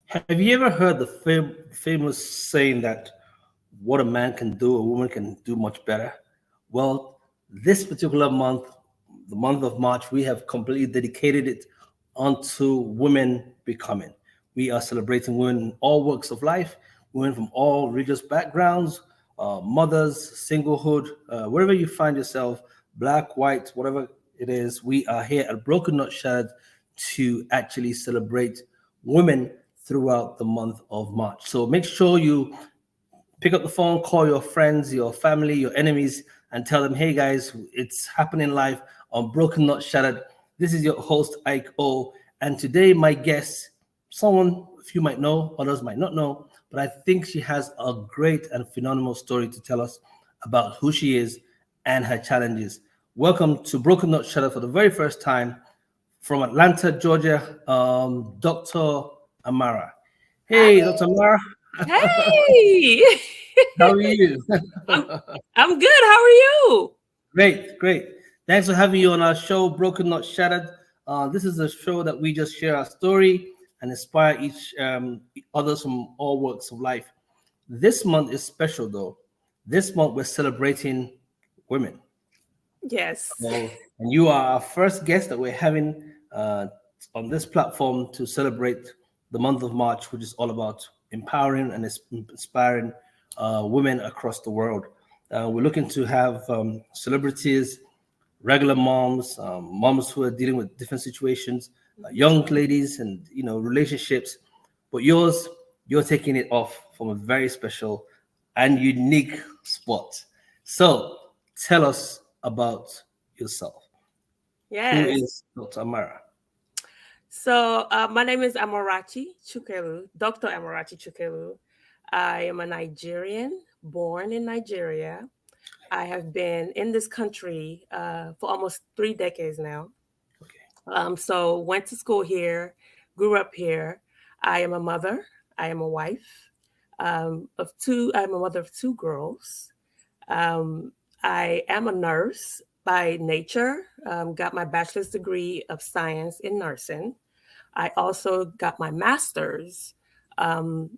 Have you ever heard the famous saying that what a man can do, a woman can do much better? Well, this particular month, the month of March, we have completely dedicated it onto women becoming. We are celebrating women in all walks of life, women from all religious backgrounds, mothers, singlehood, wherever you find yourself, black, white, whatever it is, we are here at Broken Not Shattered to actually celebrate women throughout the month of March. So make sure you pick up the phone, call your friends, your family, your enemies, and tell them, hey guys, it's happening live on Broken Not Shattered. This is your host, Ike O. And today, my guest, someone a few might know, others might not know, but I think she has a great and phenomenal story to tell us about who she is and her challenges. Welcome to Broken Not Shattered for the very first time from Atlanta, Georgia, Dr. Amara. Hey, Hi. Dr. Amara. Hey. How are you? I'm I'm good. How are you? Great, great. Thanks for having you on our show, Broken Not Shattered. This is a show that we just share our story and inspire each others from all walks of life. This month is special, though. This month we're celebrating women. Yes. And you are our first guest that we're having on this platform to celebrate the month of March, which is all about empowering and inspiring women across the world. We're looking to have celebrities, regular moms, moms who are dealing with different situations, young ladies, and relationships. But you're taking it off from a very special and unique spot. So tell us about yourself. Who Yes. is Dr. Amara? So my name is Amarachi Chukelu, Dr. Amarachi Chukelu. I am a Nigerian, born in Nigeria. I have been in this country for almost 3 decades now. Okay. So went to school here, grew up here. I am a mother. I am a wife of two. I'm a mother of two girls. Um, I am a nurse by nature. Got my bachelor's degree of science in nursing. I also got my um,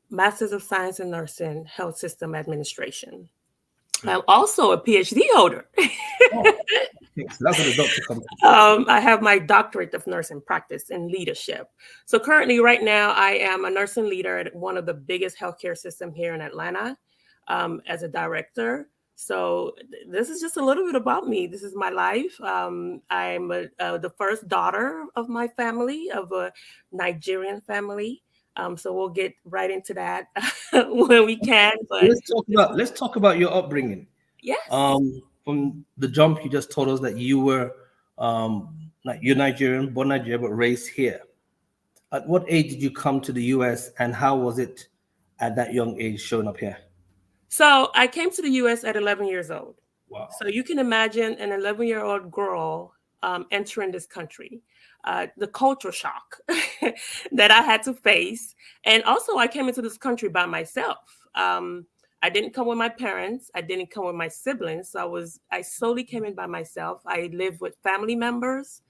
master's of science in nursing, health system administration. I'm Great. also a PhD holder. Oh, okay. So that's what the doctor comes from. I have my doctorate of nursing practice in leadership. So currently, right now, I am a nursing leader at one of the biggest healthcare system here in Atlanta as a director. So this is just a little bit about me. This is my life. I'm the first daughter of my family, of a Nigerian family. So we'll get right into that when we can. But Let's talk about your upbringing. yes. From the jump, you just told us that you were like you're Nigerian, born Nigeria, but raised here. At what age did you come to the US, and how was it at that young age showing up here? So I came to the US at 11 years old. Wow. So you can imagine an 11-year-old girl entering this country, the culture shock that I had to face. And also, I came into this country by myself. I didn't come with my parents. I didn't come with my siblings. So I solely came in by myself. I lived with family members.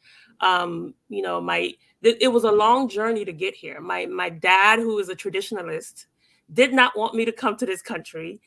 It was a long journey to get here. My dad, who is a traditionalist, did not want me to come to this country.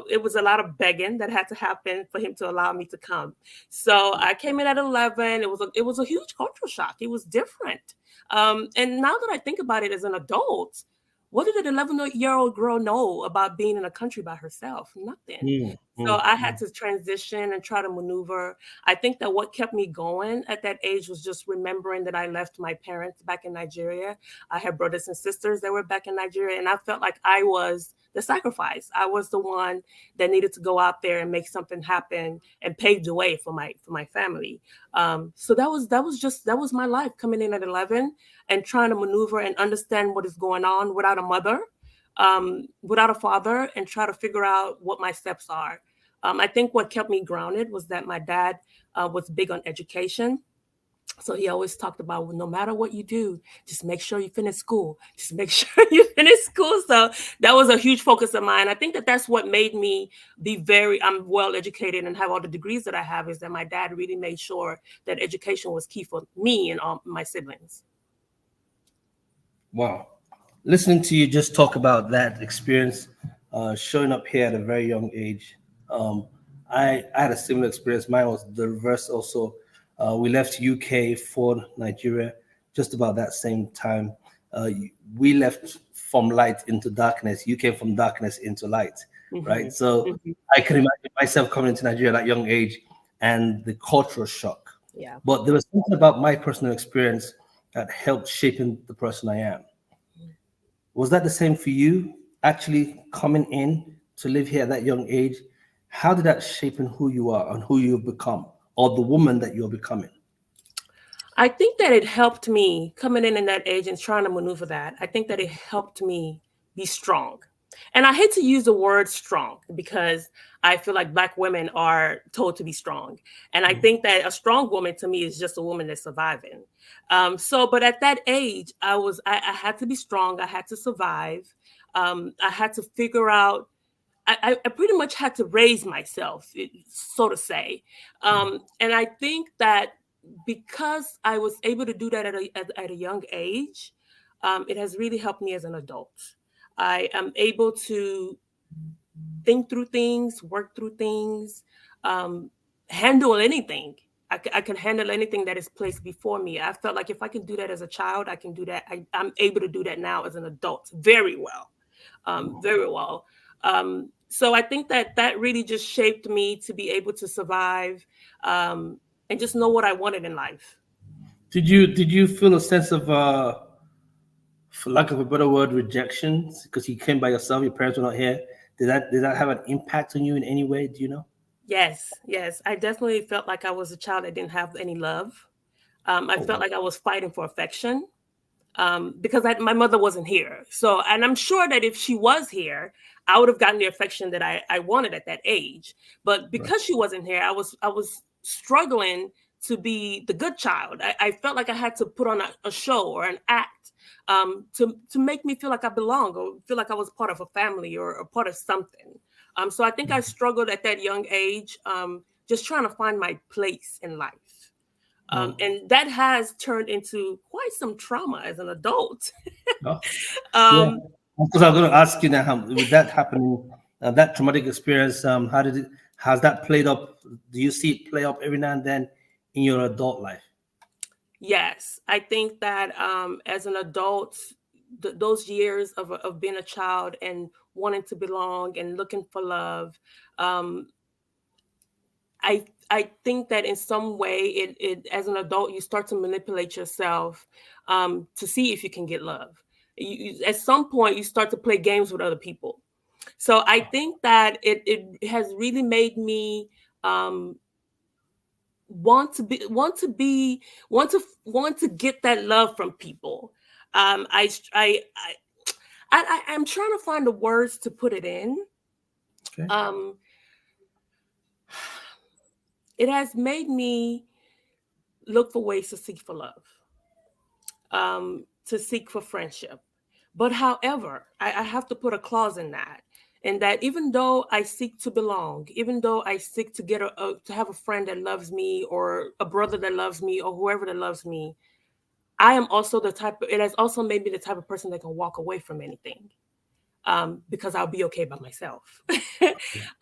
It was a lot of begging that had to happen for him to allow me to come. So I came in at 11. It was a huge cultural shock. It was different. And now that I think about it as an adult, what did an 11-year-old girl know about being in a country by herself? Nothing. Mm, So mm, I had mm. to transition and try to maneuver. I think that what kept me going at that age was just remembering that I left my parents back in Nigeria. I had brothers and sisters that were back in Nigeria, and I felt like I was the sacrifice. I was the one that needed to go out there and make something happen and pave the way for my family. So that was my life coming in at 11 and trying to maneuver and understand what is going on without a mother, without a father, and try to figure out what my steps are. I think what kept me grounded was that my dad was big on education. So he always talked about, well, no matter what you do, just make sure you finish school. Just make sure you finish school. So that was a huge focus of mine. I think that that's what made me I'm well educated and have all the degrees that I have, is that my dad really made sure that education was key for me and all my siblings. Wow. listening to you just talk about that experience, showing up here at a very young age. Um, I had a similar experience. Mine was the reverse also. We left UK for Nigeria just about that same time. Uh, we left from light into darkness. You came from darkness into light, right? Mhm, So mhm. I can imagine myself coming into Nigeria at that young age and the cultural shock. Yeah. But there was something about my personal experience that helped shaping the person I am. Was that the same for you? Actually coming in to live here at that young age, how did that shape in who you are and who you've become, or the woman that you're becoming? I think that it helped me coming in that age and trying to maneuver that. I think that it helped me be strong. And I hate to use the word strong because I feel like Black women are told to be strong. And I think that a strong woman to me is just a woman that's surviving. But at that age, I had to be strong. I had to survive. I had to figure out I pretty much had to raise myself, so to say. And I think that because I was able to do that at a young age, it has really helped me as an adult. I am able to think through things, work through things, um, handle anything. I can handle anything that is placed before me. I felt like if I can do that as a child, I can do that. I'm able to do that now as an adult very well, very well. So I think that that really just shaped me to be able to survive, and just know what I wanted in life. Did you feel a sense of for lack of a better word, rejection because you came by yourself, your parents were not here? Did that have an impact on you in any way? Do you know? Yes, yes, I definitely felt like I was a child that didn't have any love. I felt Oh, like I was fighting for affection, because my mother wasn't here. So, and I'm sure that if she was here, I would have gotten the affection that I wanted at that age. But right. because she wasn't here, I was struggling to be the good child. I felt like I had to put on a show or an act, to make me feel like I belong or feel like I was part of a family or a part of something. So I think I struggled at that young age, just trying to find my place in life. Oh, And that has turned into quite some trauma as an adult. oh, yeah. um, Because I'm going to ask you now, with that happening, that traumatic experience, how did it? Has that played up? Do you see it play up every now and then in your adult life? yes, I think that, as an adult, those years of being a child and wanting to belong and looking for love, um, I think that in some way, it as an adult, you start to manipulate yourself, to see if you can get love. At some point, you start to play games with other people. So I think that it has really made me, um, want to get that love from people. I'm trying to find the words to put it in. Okay. Um, it has made me look for ways to seek for love, to seek for friendship. But however, I have to put a clause in that even though I seek to belong, even though I seek to to have a friend that loves me or a brother that loves me or whoever that loves me, I am also it has also made me the type of person that can walk away from anything, because I'll be okay by myself.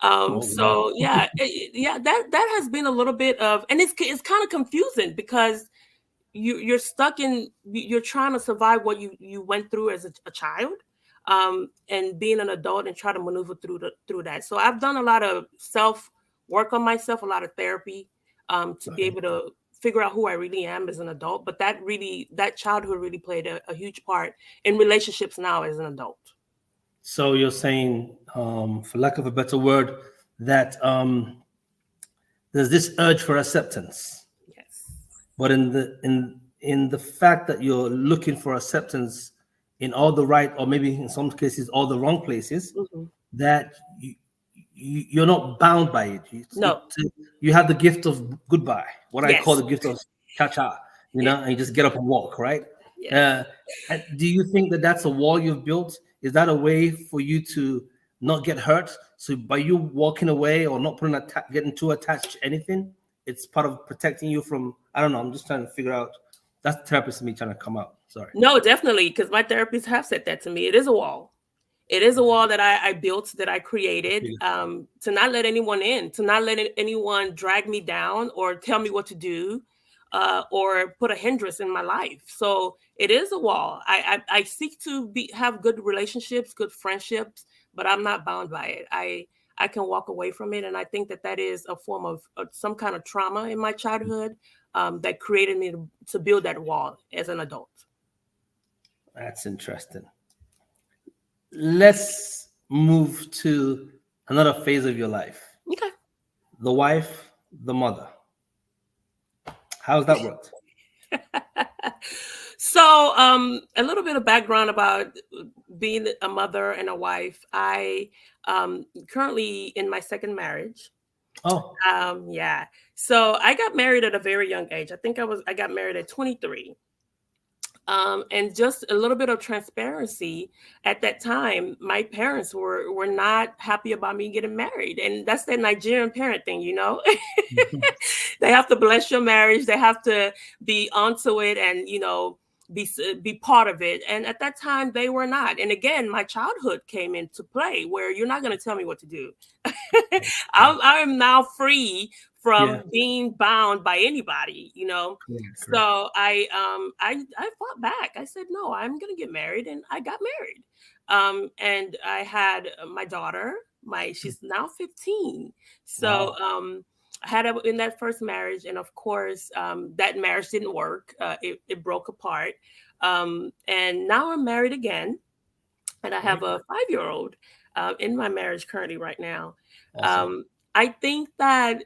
Oh, wow. So yeah, yeah, that has been a little bit of, and it's kind of confusing because you're stuck in, you're trying to survive what you went through as a child, and being an adult and try to maneuver through that. So I've done a lot of self work on myself, a lot of therapy, to be Okay. able to figure out who I really am as an adult. But that childhood really played a huge part in relationships now as an adult. So you're saying, for lack of a better word, that there's this urge for acceptance, Yes. but in the fact that you're looking for acceptance in all the right, or maybe in some cases all the wrong places, Hmm. that you're not bound by it. No. You have the gift of goodbye, what I call Yes. the gift of cha-cha, Yeah. and you just get up and walk, right? Yes. Uh, and do you think that that's a wall you've built? Is that a way for you to not get hurt? So by you walking away or not getting too attached to anything, it's part of protecting you from, I don't know, I'm just trying to figure out. That's the therapist in me trying to come out. Sorry. No, definitely, because my therapists have said that to me. It is a wall. It is a wall that I built, that I created, to not let anyone in, to not let anyone drag me down or tell me what to do, or put a hindrance in my life. So it is a wall. I seek to have good relationships, good friendships, but I'm not bound by it. I can walk away from it, and I think that that is a form of some kind of trauma in my childhood, that created me to build that wall as an adult. That's interesting. Let's move to another phase of your life. Okay. The wife, the mother. How's that worked? So, a little bit of background about being a mother and a wife. I currently in my second marriage. Oh, Yeah. So I got married at a very young age. I got married at 23. And just a little bit of transparency, at that time, my parents were not happy about me getting married, and that's that Nigerian parent thing, you know. They have to bless your marriage. They have to be onto it, and be part of it. And at that time, they were not. And again, my childhood came into play, where you're not going to tell me what to do. I am now free yeah. from being bound by anybody, you know. Correct, correct. So I fought back. I said, no, I'm gonna get married, and I got married. And I had my daughter. She's now 15. So Wow. I had her in that first marriage, and of course, that marriage didn't work. It broke apart. And now I'm married again, and I have Great. a 5-year old in my marriage currently right now. Awesome. I think that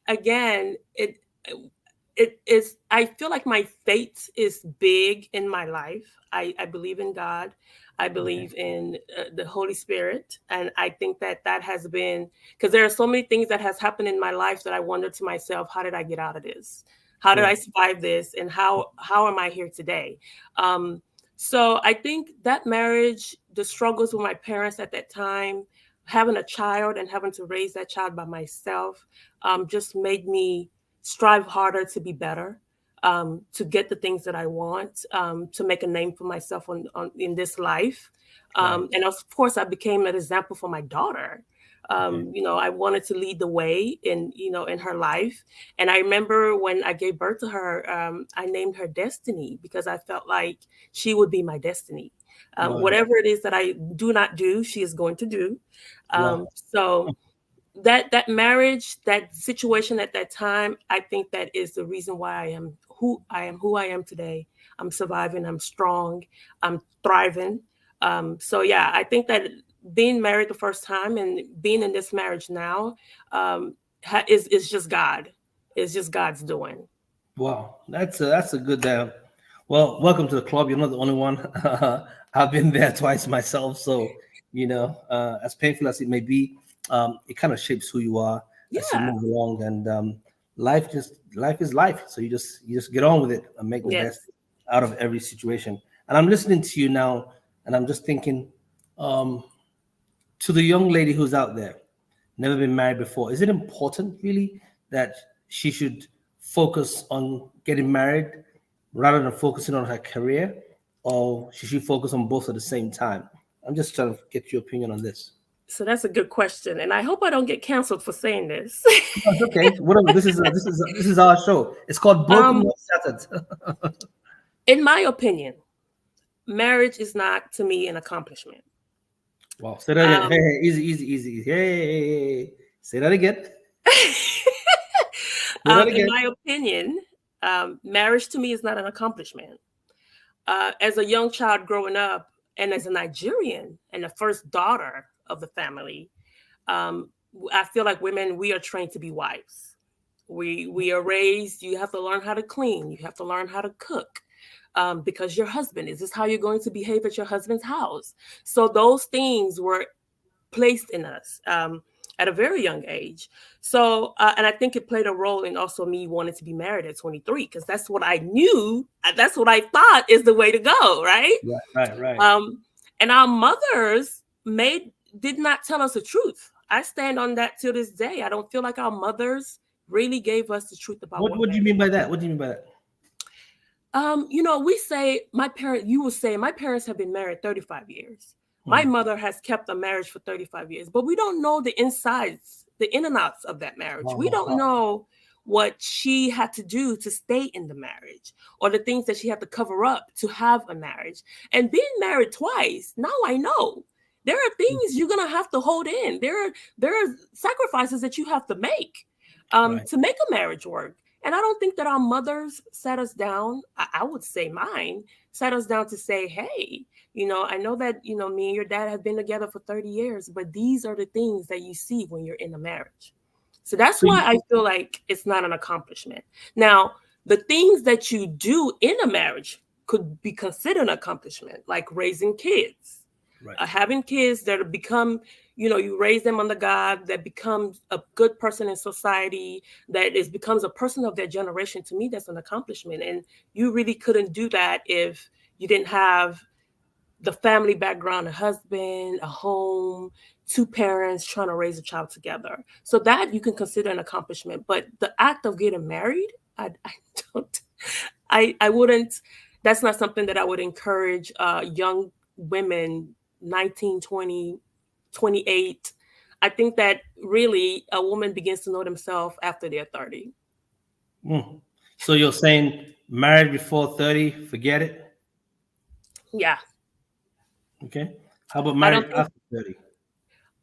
again, it is, I feel like my fate is big in my life. I believe in God. I Okay. believe in the Holy Spirit, and I think that that has been, because there are so many things that has happened in my life that I wonder to myself, how did I get out of this? How did I Correct. survive this? And how am I here today? um, so I think that marriage, the struggles with my parents at that time, having a child and having to raise that child by myself, just made me strive harder to be better, to get the things that I want, to make a name for myself in this life. Right. And of course, I became an example for my daughter. Okay. I wanted to lead the way in her life. And I remember when I gave birth to her, I named her Destiny, because I felt like she would be my destiny. Wow. Whatever it is that I do not do, she is going to do. Wow. So that marriage, that situation at that time, I think that is the reason why who I am today. I'm surviving, I'm strong, I'm thriving. So yeah, I think that being married the first time and being in this marriage now, is just God. It's just God's doing. Wow. That's a good well, welcome to the club. You're not the only one. I've been there twice myself. So, as painful as it may be, it kind of shapes who you are as you Yeah. move along. And life is life. So you just get on with it and make the best Yes. out of every situation. And I'm listening to you now, and I'm just thinking, um, to the young lady who's out there, never been married before, is it important really that she should focus on getting married rather than focusing on her career, or should she focus on both at the same time? I'm just trying to get your opinion on this. So that's a good question, and I hope I don't get canceled for saying this. No, it's okay. Whatever. This is our show. It's called Broken um, Not Shattered. in my opinion, marriage is not to me an accomplishment. Wow. Say that again. Hey, Um, hey, easy, easy, easy, easy. Hey, say that again. Say that in again. my opinion, marriage to me is not an accomplishment. As a young child growing up, and as a Nigerian and the first daughter of the family, um, I feel like women, we are trained to be wives. We are raised. You have to learn how to clean. You have to learn how to cook. Because your husband, is this how you're going to behave at your husband's house? So those things were placed in us, at a very young age. So, and I think it played a role in also me wanting to be married at 23, because that's what I knew. That's what I thought is the way to go, right? Right, right, right. Um, and our mothers did not tell us the truth. I stand on that till this day. I don't feel like our mothers really gave us the truth about What what What do you marriage mean by was. that? What do you mean by that? We say you will say my parents have been married 35 years. My Mm. mother has kept a marriage for 35 years, but we don't know the insides, the in and outs of that marriage. We don't Wow. know what she had to do to stay in the marriage or the things that she had to cover up to have a marriage. And being married twice, now I know there are Mm. things you're going to have to hold in. There are sacrifices that you have to make Right. to make a marriage work. And I don't think that our mothers sat us down. I would say mine sat us down to say, hey, I know that, me and your dad have been together for 30 years, but these are the things that you see when you're in a marriage. So that's So why you, I feel like it's not an accomplishment. Now, the things that you do in a marriage could be considered an accomplishment, like raising kids, right. having kids that become, you raise them under God, that becomes a good person in society, that is becomes a person of their generation. To me, that's an accomplishment. And you really couldn't do that if you didn't have the family background, a husband, a home, two parents trying to raise a child together. So that you can consider an accomplishment. But the act of getting married, I don't, I wouldn't, that's not something that I would encourage young women, 19, 20, 28. I think that really a woman begins to know themselves after they're 30. Mm. So you're saying married before 30, forget it? Yeah. Okay. How about I married don't think after 30?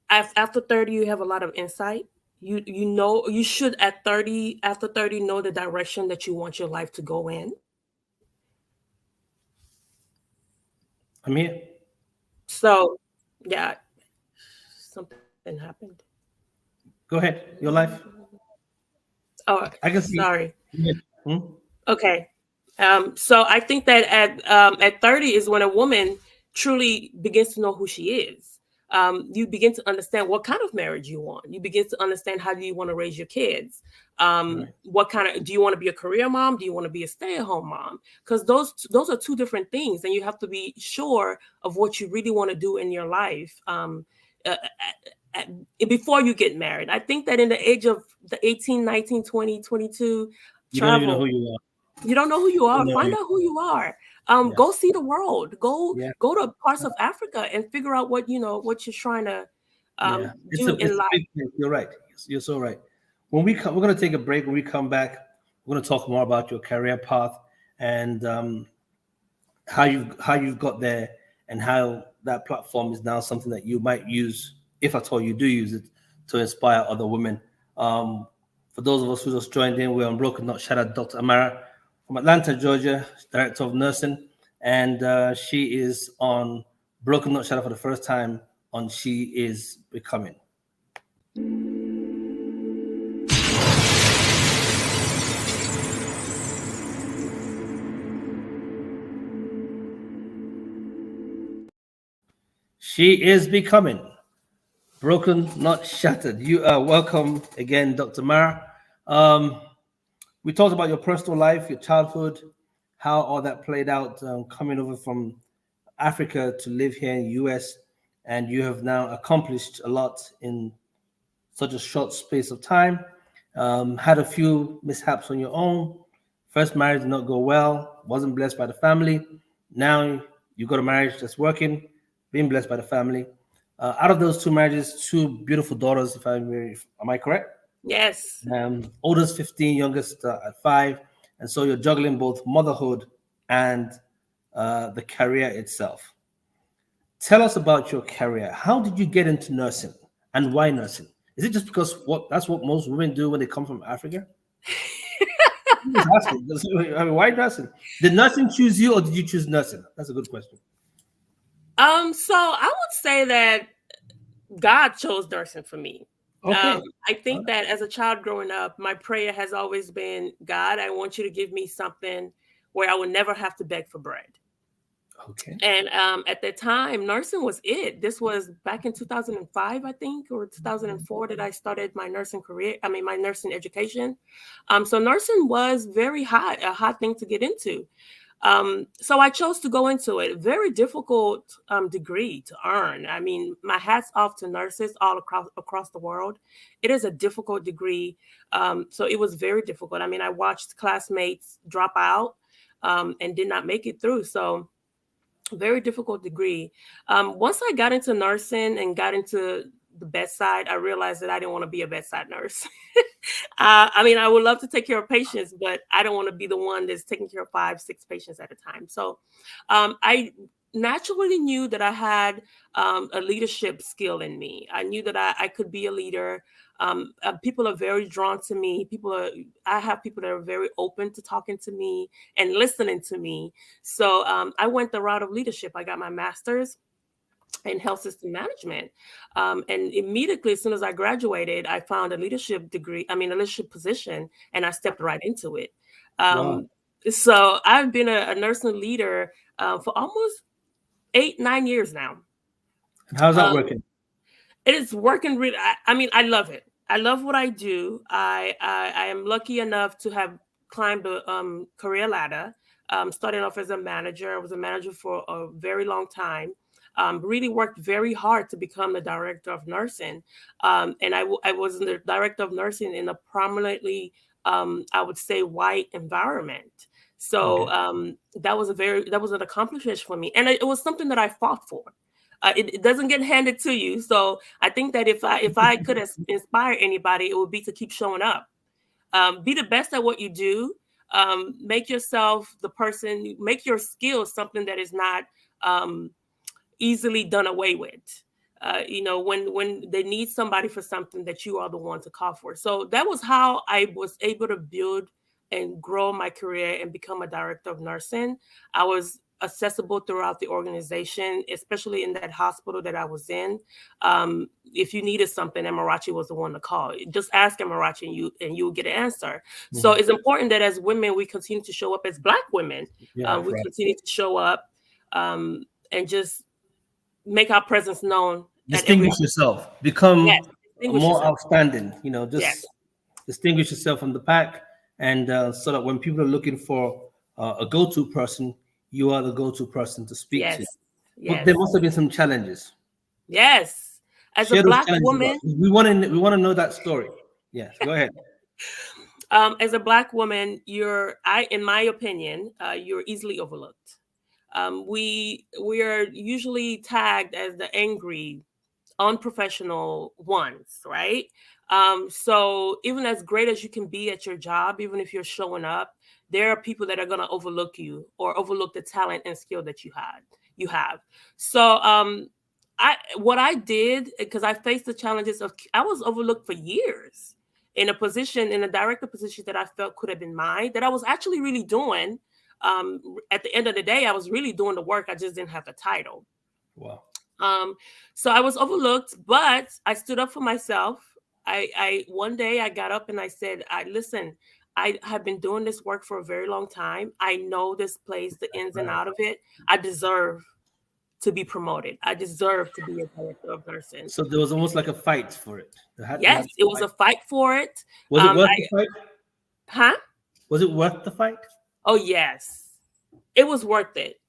after 30 you have a lot of insight. You should at 30 after 30 know the direction that you want your life to go in. I'm here. So yeah, something happened. Go ahead. Your life. Oh, I can see. sorry. Yeah. Hmm? Okay. So I think that at 30 is when a woman truly begins to know who she is. You begin to understand what kind of marriage you want. You begin to understand how do you want to raise your kids. Right. What kind of do you want to be a career mom? Do you want to be a stay-at-home mom? Because those are two different things, and you have to be sure of what you really want to do in your life. Uh, Before you get married. I think that in the age of the 18, 19, 20, 22, You don't even know who travel. you are. You don't know who you You don't are. know Find who out who you you are. are. Yeah. Go see the world. Go Yeah. go to parts of Africa and figure out what you're trying to Yeah. do in It's a life. big thing. You're right. You're so right. When we come, we're going to take a break. When we come back, we're going to talk more about your career path and how you've got there and how that platform is now something that you might use, if at all you do use it, to inspire other women. Um, for those of us who just joined in, we're on Broken Not Shattered. Dr. Amara from Atlanta, Georgia, director of nursing, and she is on Broken Not Shattered for the first time on She Is Becoming. She is becoming broken, not shattered. You are welcome again, Dr. Mara. Um, we talked about your personal life, your childhood, how all that played out, coming over from Africa to live here in the US, and you have now accomplished a lot in such a short space of time. Had a few mishaps on your own. First marriage did not go well, wasn't blessed by the family. Now you got a marriage that's working, being blessed by the family. Out of those two marriages, two beautiful daughters, if am I correct? Yes. Oldest 15, youngest at 5. And so you're juggling both motherhood and the career itself. Tell us about your career. How did you get into nursing and why nursing? Is it just because that's what most women do when they come from Africa? I'm just asking. I mean, why nursing? Did nursing choose you or did you choose nursing? That's a good question. So I would say that God chose nursing for me. Okay. I All think right. that as a child growing up, my prayer has always been, God, I want you to give me something where I would never have to beg for bread. Okay. And at that time, nursing was it. This was back in 2005, I think, or 2004 that I started my nursing career. I mean, my nursing education. So nursing was very hot, a hot thing to get into. So I chose to go into it. Very difficult degree to earn. I mean, my hats off to nurses all across the world. It is a difficult degree. So it was very difficult. I mean, I watched classmates drop out. and did not make it through. So very difficult degree. Once I got into nursing and got into the bedside, I realized that I didn't want to be a bedside nurse. I mean, I would love to take care of patients, but I don't want to be the one that's taking care of 5, 6 patients at a time. So I naturally knew that I had a leadership skill in me. I knew that I could be a leader. People are very drawn to me. I have people that are very open to talking to me and listening to me. So I went the route of leadership. I got my master's in health system management. And immediately, as soon as I graduated, I found a a leadership position, and I stepped right into it. Wow. Um, so I've been a nursing leader for almost 8, 9 years now. And how's that Um, working? it is working really. I mean, I love it. I love what I do. I am lucky enough to have climbed the career ladder. Starting off as a manager, I was a manager for a very long time. Really worked very hard to become the director of nursing, and I was the director of nursing in a prominently, I would say, white environment. So Okay. that was an accomplishment for me, and it was something that I fought for. It doesn't get handed to you. So I think that if I could inspire anybody, it would be to keep showing up. Be the best at what you do. Make yourself the person. Make your skills something that is not um, easily done away with. When they need somebody for something, that you are the one to call for. So that was how I was able to build and grow my career and become a director of nursing. I was accessible throughout the organization, especially in that hospital that I was in. If you needed something, Amarachi was the one to call. Just ask Amarachi, and you will get an answer. So Mhm. it's important that as women, we continue to show up as Black women. Yeah, We right. continue to show up, and just make our presence known at every Distinguish yourself. yes, Become distinguish more yourself. outstanding. Yes, Just distinguish yourself from the pack, and so that when people are looking for a go-to person, you are the go-to person to speak to. yes, But there yes, must have been some challenges. yes. As a Share those Black challenges with us. woman, We want to know that story. Yes, go ahead. in my opinion, you're easily overlooked. We are usually tagged as the angry, unprofessional ones, right? So even as great as you can be at your job, even if you're showing up, there are people that are going to overlook you or overlook the talent and skill that you have. So what I did, because I faced the challenges of, I was overlooked for years in a director position that I felt could have been mine, that I was actually really doing. At the end of the day, I was really doing the work. I just didn't have the title. Wow. Um, so I was overlooked, but I stood up for myself. I one day I got up and I said, I listen, I have been doing this work for a very long time. I know this place, the ins and Right. out of it. I deserve to be promoted. I deserve to be a director of nursing. So there was almost like a fight for it. You Yes, had to it was fight. a fight for it. Was it worth I the fight? huh? Was it worth the fight? Oh yes, it was worth it.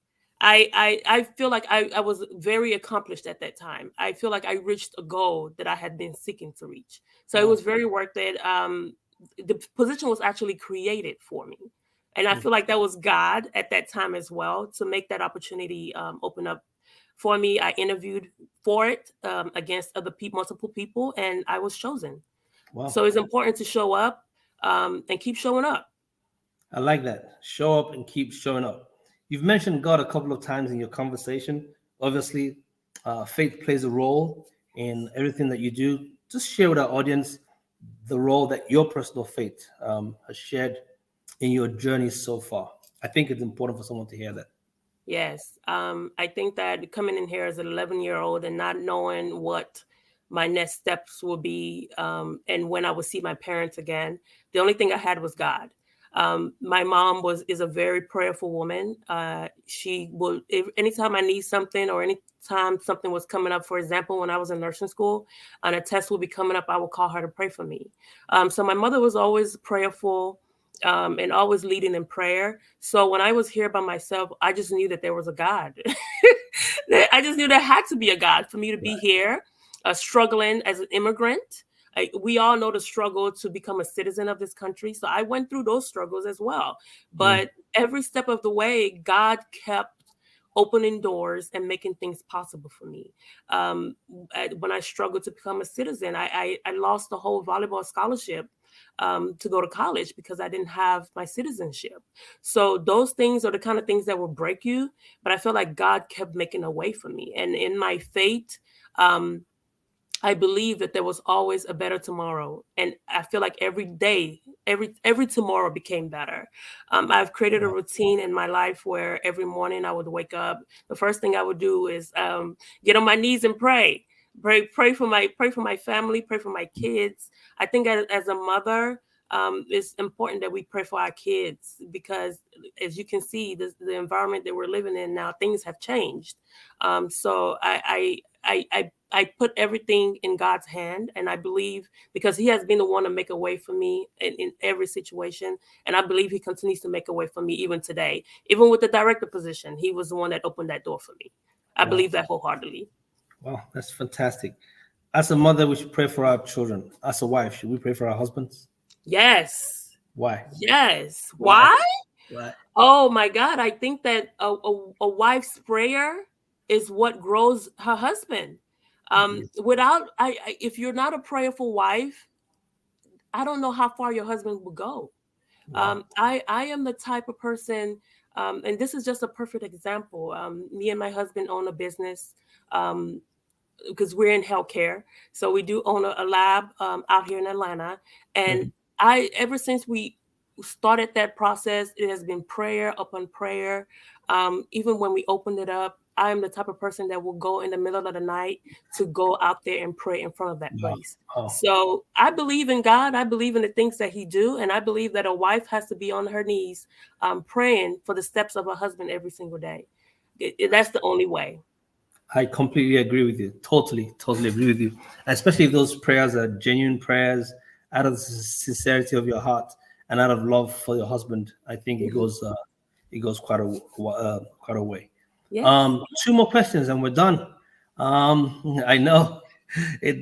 I feel like I was very accomplished at that time. I feel like I reached a goal that I had been seeking to reach. So it Wow. was very worth it. The position was actually created for me, and I Mm. feel like that was God at that time as well to make that opportunity open up for me. I interviewed for it against other people, multiple people, and I was chosen. Wow. So it's important to show up and keep showing up. I like that. Show up and keep showing up. You've mentioned God a couple of times in your conversation. Obviously, faith plays a role in everything that you do. Just share with our audience the role that your personal faith has shared in your journey so far. I think it's important for someone to hear that. Yes. I think that coming in here as an 11-year-old and not knowing what my next steps will be, and when I would see my parents again, the only thing I had was God. My mom is a very prayerful woman. She will, anytime I need something or anytime something was coming up, for example, when I was in nursing school and a test would be coming up, I would call her to pray for me. So my mother was always prayerful, and always leading in prayer. So when I was here by myself, I just knew that there was a God. I just knew there had to be a God for me to be Right. here, struggling as an immigrant. We all know the struggle to become a citizen of this country. So I went through those struggles as well. Mm. But every step of the way, God kept opening doors and making things possible for me. When I struggled to become a citizen, I lost the whole volleyball scholarship to go to college because I didn't have my citizenship. So those things are the kind of things that will break you. But I feel like God kept making a way for me. And in my faith, um, I believe that there was always a better tomorrow, and I feel like every day, every tomorrow became better. I've created a Wow. routine in my life where every morning I would wake up. The first thing I would do is get on my knees and pray. Pray for my family, pray for my kids. I think as a mother, it's important that we pray for our kids because, as you can see, the environment that we're living in now, things have changed. So I put everything in God's hand, and I believe because He has been the one to make a way for me in every situation, and I believe He continues to make a way for me even today. Even with the director position, He was the one that opened that door for me. I Wow. believe that wholeheartedly. Wow, that's fantastic. As a mother, we should pray for our children. As a wife, should we pray for our husbands? Yes, Why? yes. Why? Why? Why? Oh my God, I think that a wife's prayer is what grows her husband. Yes. Without if you're not a prayerful wife, I don't know how far your husband will go. Wow. I am the type of person, and this is just a perfect example. Me and my husband own a business. Um, because we're in healthcare. So we do own a lab out here in Atlanta. And Mhm. ever since we started that process, it has been prayer upon prayer. Even when we opened it up, I am the type of person that will go in the middle of the night to go out there and pray in front of that Wow. place. Oh, So I believe in God. I believe in the things that He do, and I believe that a wife has to be on her knees, praying for the steps of her husband every single day. That's the only way. I completely agree with you. Totally, totally agree with you. Especially if those prayers are genuine prayers out of the sincerity of your heart and out of love for your husband. I think Mhm. it goes quite a way. Yes. Two more questions and we're done. I know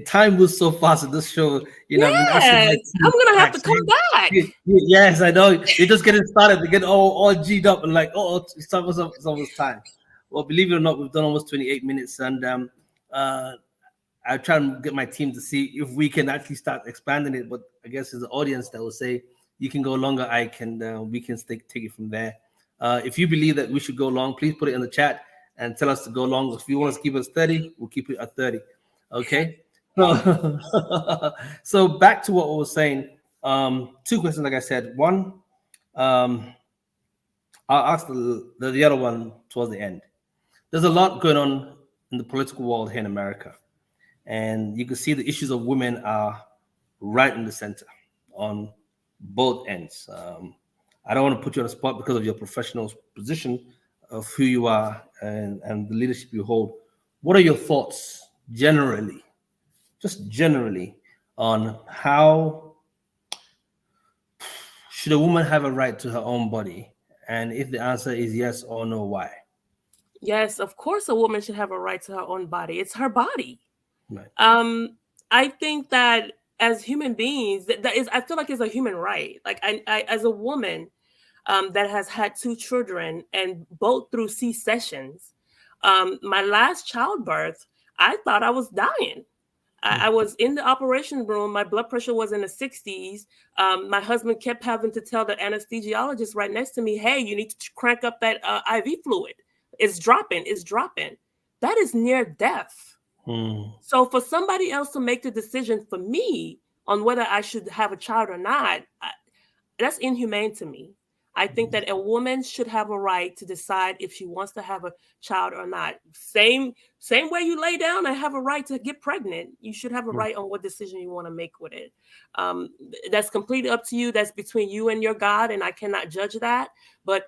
time moves so fast in this show. You know, I've been asking Yes, my I'm team gonna have to come backstage. back. Yes, I know. You're just getting started. They get all G'd up and like, oh, it's almost time. Well, believe it or not, we've done almost 28 minutes, and uh, I try and get my team to see if we can actually start expanding it. But I guess it's the audience that will say you can go longer. I can. We can take it from there. If you believe that we should go long, please put it in the chat and tell us to go long. If you want us to keep it at 30, we'll keep it at 30. Okay. So, so back to what I was saying. Two questions, like I said. One, um, I'll ask the other one towards the end. There's a lot going on in the political world here in America, and you can see the issues of women are right in the center on both ends. I don't want to put you on the spot because of your professional position of who you are and the leadership you hold. What are your thoughts generally, just generally, on how should a woman have a right to her own body? And if the answer is yes or no, why? Yes, of course a woman should have a right to her own body. It's her body. Right. Um, I think that as human beings, that is, I feel like it's a human right. Like I as a woman that has had two children and both through C-sections, my last childbirth, I thought I was dying. I was in the operation room. My blood pressure was in the 60s. My husband kept having to tell the anesthesiologist right next to me, hey, you need to crank up that IV fluid. It's dropping. It's dropping. That is near death. Hmm. So for somebody else to make the decision for me on whether I should have a child or not, that's inhumane to me. I think that a woman should have a right to decide if she wants to have a child or not. Same way you lay down and have a right to get pregnant. You should have a right on what decision you want to make with it. That's completely up to you. That's between you and your God, and I cannot judge that. But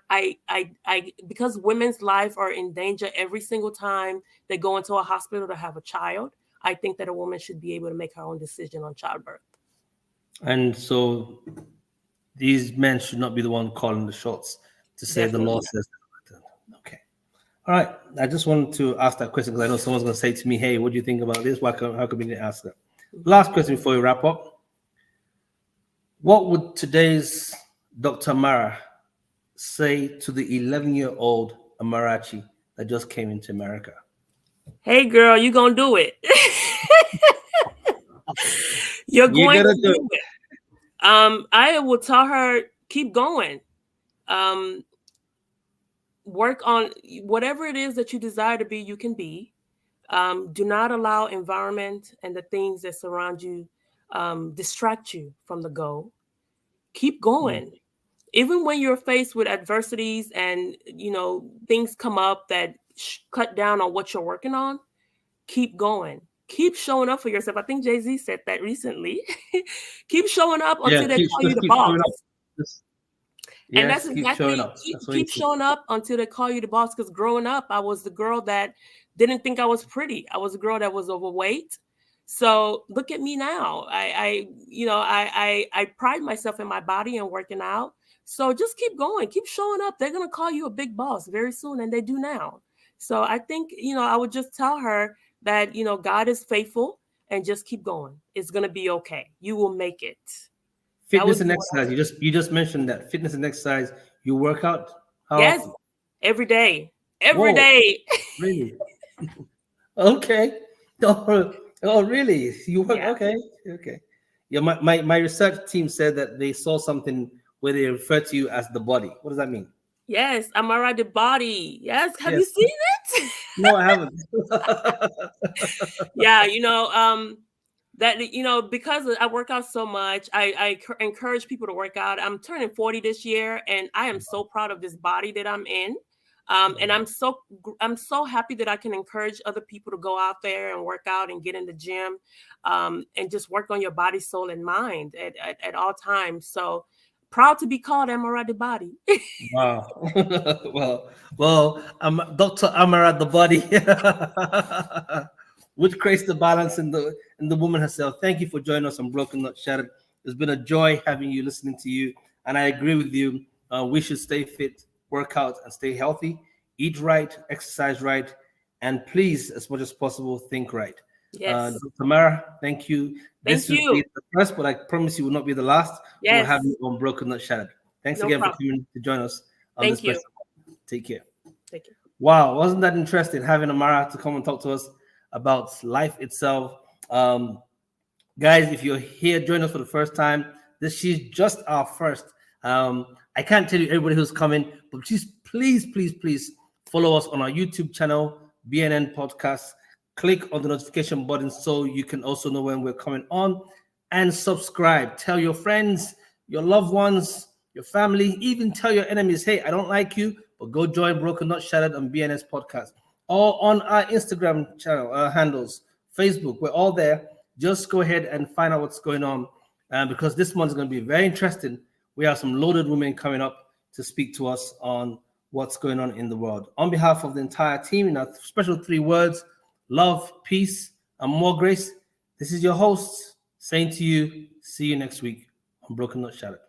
because women's life are in danger every single time they go into a hospital to have a child, I think that a woman should be able to make her own decision on childbirth. And so these men should not be the one calling the shots to say the law Definitely not. says. Okay. All right. I just wanted to ask that question because I know someone's going to say to me, "Hey, what do you think about this? How come you didn't ask that?" Last question before we wrap up. What would today's Dr. Mara say to the 11-year-old Amarachi that just came into America? Hey, girl, you gonna do it. You're You're going gonna to do do it. I will tell her, keep going. Um, work on whatever it is that you desire to be, you can be. Do not allow environment and the things that surround you distract you from the goal. Keep it. going. Even when you're faced with adversities and things come up that cut down on what you're working on, keep going. Keep showing up for yourself. I think Jay-Z said that recently. Keep showing up until Yeah, they call you just the keep showing boss. up. Just, And that's yes, keep showing exactly, up. That's what he keep said. showing up until they call you the boss. Because growing up, I was the girl that didn't think I was pretty. I was a girl that was overweight. So look at me now. I pride myself in my body and working out. So just keep going, keep showing up. They're gonna call you a big boss very soon, and they do now. So I think I would just tell her that God is faithful, and just keep going. It's gonna be okay. You will make it. That Fitness would and be what I exercise. would. You just mentioned that fitness and exercise. You work out how Yes, often? every day. Every Whoa, day. really? Okay. Oh, oh, really? You work? Yeah. Okay, okay. Yeah, my research team said that they saw something where they refer to you as the body. What does that mean? Yes, Amara the body. Yes. Have you Yes. seen it? No, I haven't. Yeah, that because I work out so much, I encourage people to work out. I'm turning 40 this year, and I am so proud of this body that I'm in. And I'm so happy that I can encourage other people to go out there and work out and get in the gym, and just work on your body, soul, and mind at all times. So proud to be called Amara the body. Wow. well, I'm Dr. Amara the body, which creates the balance in the woman herself. Thank you for joining us on Broken Not Shattered. It's been a joy having you, listening to you, and I agree with you. We should stay fit, work out, and stay healthy. Eat right, exercise right, and please, as much as possible, think right. Yes. Dr. Mara, thank you. This Thank would be you. the first, but I promise you will not be the last. We'll have Yes. you on Broken Not Shattered. Thanks No again for problem. coming to join us on this Thank you. special. Take care. Thank you. Wow, wasn't that interesting having Amara to come and talk to us about life itself? Guys, if you're here, join us for the first time. She's just our first. I can't tell you everybody who's coming, but please follow us on our YouTube channel, BNN Podcast. Click on the notification button so you can also know when we're coming on, and subscribe. Tell your friends, your loved ones, your family, even tell your enemies, hey, I don't like you, but go join Broken Not Shattered on BNS Podcast, or on our Instagram channel handles, Facebook. We're all there. Just go ahead and find out what's going on, because this month is going to be very interesting. We have some loaded women coming up to speak to us on what's going on in the world. On behalf of the entire team, in our special 3 words: love, peace, and more grace. This is your host saying to you, see you next week on Broken Not Shattered.